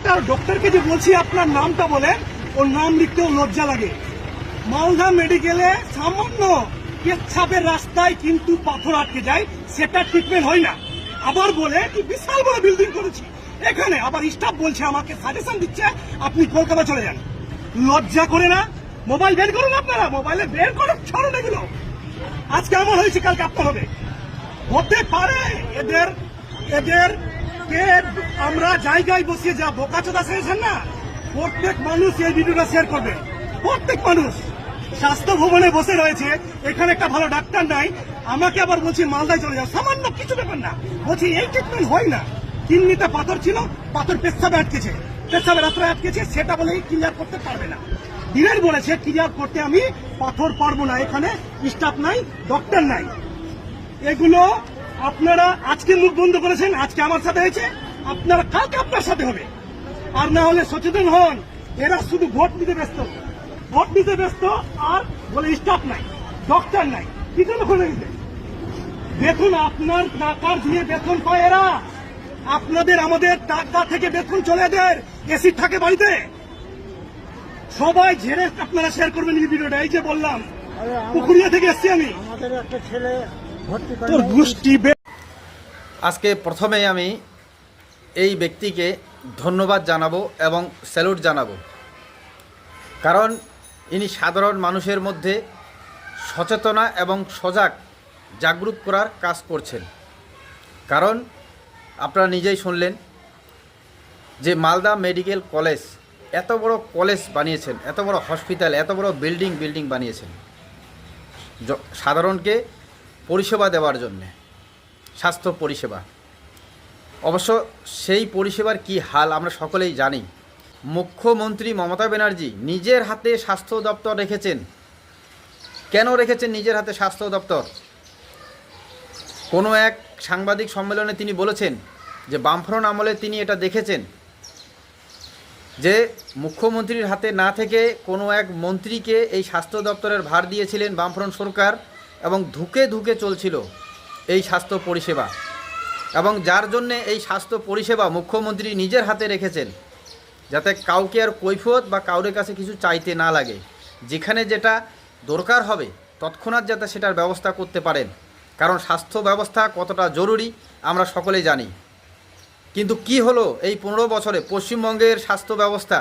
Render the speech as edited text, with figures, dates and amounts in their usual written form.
একটা ডক্টরকে যে বলছি আপনার নামটা বলেন, ওর নাম লিখতেও লজ্জা লাগে। মালদা মেডিকেলে সামান্য পেচ্ছাপের রাস্তায় কিন্তু পাথর আটকে যায়, সেটা ট্রিটমেন্ট হয় না। আবার বলে কি বিশাল বড় বিল্ডিং করেছি এখানে, আবার স্টাফ বলছে আমাকে সাজেশন দিচ্ছে আপনি কলকাতা চলে যান। লজ্জা করে না? মোবাইল বের করুন, আপনারা মোবাইলে বের করে ছাড়ুন এগুলো। আজকে আমার হয়েছে, কালকে আপনার হবে। হতে পারে এদের এদের কে আমরা জায়গায় বসিয়ে যা বোকাচোদা সেরেছেন না, প্রত্যেক মানুষ এই ভিডিওটা শেয়ার করবে। প্রত্যেক মানুষ স্বাস্থ্য ভবনে বসে রয়েছে, এখানে একটা ভালো ডাক্তার নাই, আমাকে আবার বলছি মালদায় চলে যাও। সামান্য কিছু ব্যাপার না, বলছি এই ট্রিটমেন্ট হয় না। কিডনিতে পাথর ছিল, পাথর পেচ্ছাপে আটকেছে, পেচ্ছাপের রাস্তায় আটকেছে, সেটা বলেই ক্লিয়ার করতে পারবে না। ডিরেক্ট বলেছে ক্লিয়ার করতে আমি পাথর পারবো না, এখানে স্টাফ নাই, ডক্টর নাই। এগুলো আপনারা আজকে মুখ বন্ধ করেছেন, আজকে আমার সাথে হয়েছে, আপনারা কালকে আপনার সাথে হবে। আর না হলে সচেতন হন। এরা শুধু ভোট দিতে ব্যস্ত, ভোট দিতে ব্যস্ত, আর বলে স্টাফ নাই, ডক্টর নাই। কি জন্য খুলে দিতে? বেতন আপনার টাকার দিয়ে বেতন পায় এরা, আপনাদের আমাদের টাকা থেকে বেতন চলে এদের, এসি থাকে বাড়িতে। সবাই ঝেড়ে আপনারা শেয়ার করবেন এই ভিডিওটা। এই যে বললাম পুকুরিয়া থেকে এসছি আমি, আমাদের একটা ছেলে ভর্তি করে তোর গোষ্ঠী। আজকে প্রথমেই আমি এই ব্যক্তিকে ধন্যবাদ জানাবো এবং স্যালুট জানাবো, কারণ ইনি সাধারণ মানুষের মধ্যে সচেতনা এবং সজাগ জাগরুক করার কাজ করছেন। কারণ আপনারা নিজেই শুনলেন যে মালদা মেডিকেল কলেজ, এত বড় কলেজ বানিয়েছেন, এত বড় হসপিটাল, এত বড় বিল্ডিং বানিয়েছেন সাধারণকে পরিষেবা দেওয়ার জন্যে, স্বাস্থ্য পরিষেবা। অবশ্য সেই পরিষেবার কি হাল আমরা সকলেই জানি। মুখ্যমন্ত্রী মমতা ব্যানার্জি নিজের হাতে স্বাস্থ্য দপ্তর রেখেছেন। কেন রেখেছেন নিজের হাতে স্বাস্থ্য দপ্তর? কোনো এক সাংবাদিক সম্মেলনে তিনি বলেছেন যে বামফ্রন্ট আমলে তিনি এটা দেখেছেন যে মুখ্যমন্ত্রীর হাতে না থেকে কোনো এক মন্ত্রীকে এই স্বাস্থ্য দপ্তরের ভার দিয়েছিলেন বামফ্রন্ট সরকার, এবং ধুকে ধুকে চলছিল এই স্বাস্থ্য পরিষেবা, এবং যার জন্যে এই স্বাস্থ্য পরিষেবা মুখ্যমন্ত্রী নিজের হাতে রেখেছেন, যাতে কাউকে আর কৈফিয়ত বা কাউরের কাছে কিছু চাইতে না লাগে। যেখানে যেটা দরকার হবে তৎক্ষণাৎ যাতে সেটার ব্যবস্থা করতে পারেন, কারণ স্বাস্থ্য ব্যবস্থা কতটা জরুরি আমরা সকলেই জানি। কিন্তু কি হলো এই 15 বছরে পশ্চিমবঙ্গের স্বাস্থ্য ব্যবস্থা?